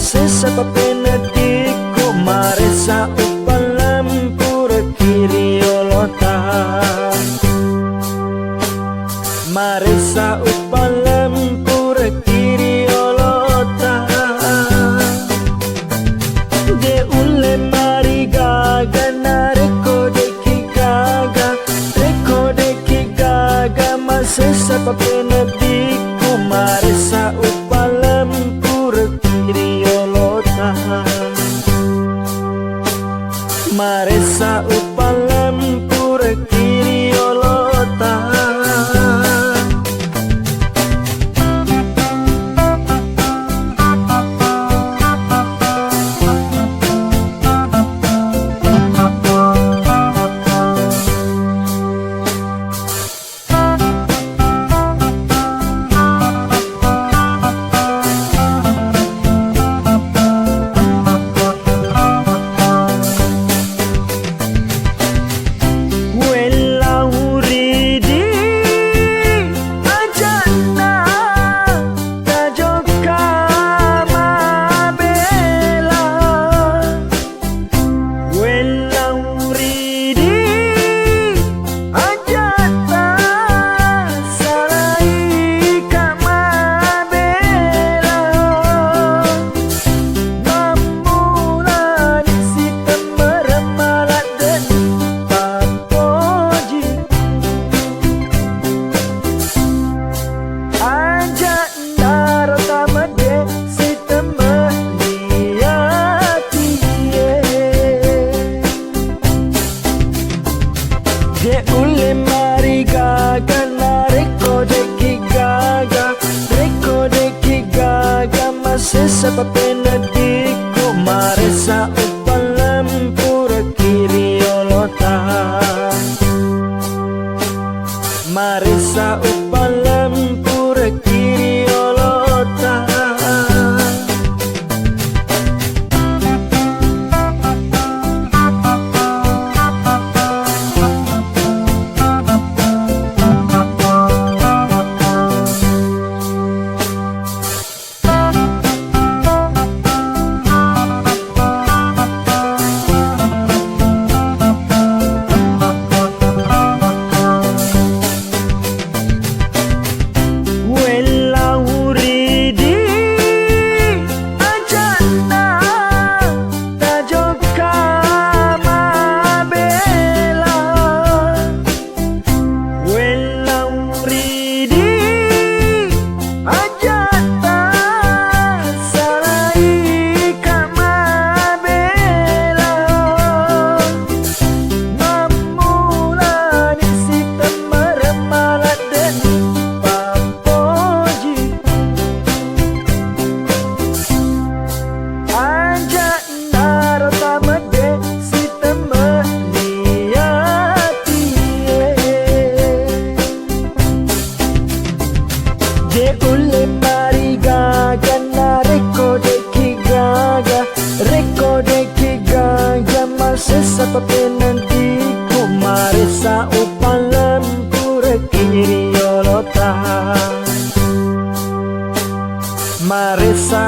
masesa papenadiku maresa upalam pura kiriolota maresa upalam pura kiriolota de ule mari gaga nareko de ki gaga masesa papenadiku maresa upalam pura kiriolota maresa upalam pura kiriolota de ule mari gaga nareko de ki gaga masesa papenadiku maresa upalam pura kiriolota maresa upalam pura kiriolota de ule mari gaga nareko de ki gaga masesa papenadiku maresa upalam pura kiriolota maresa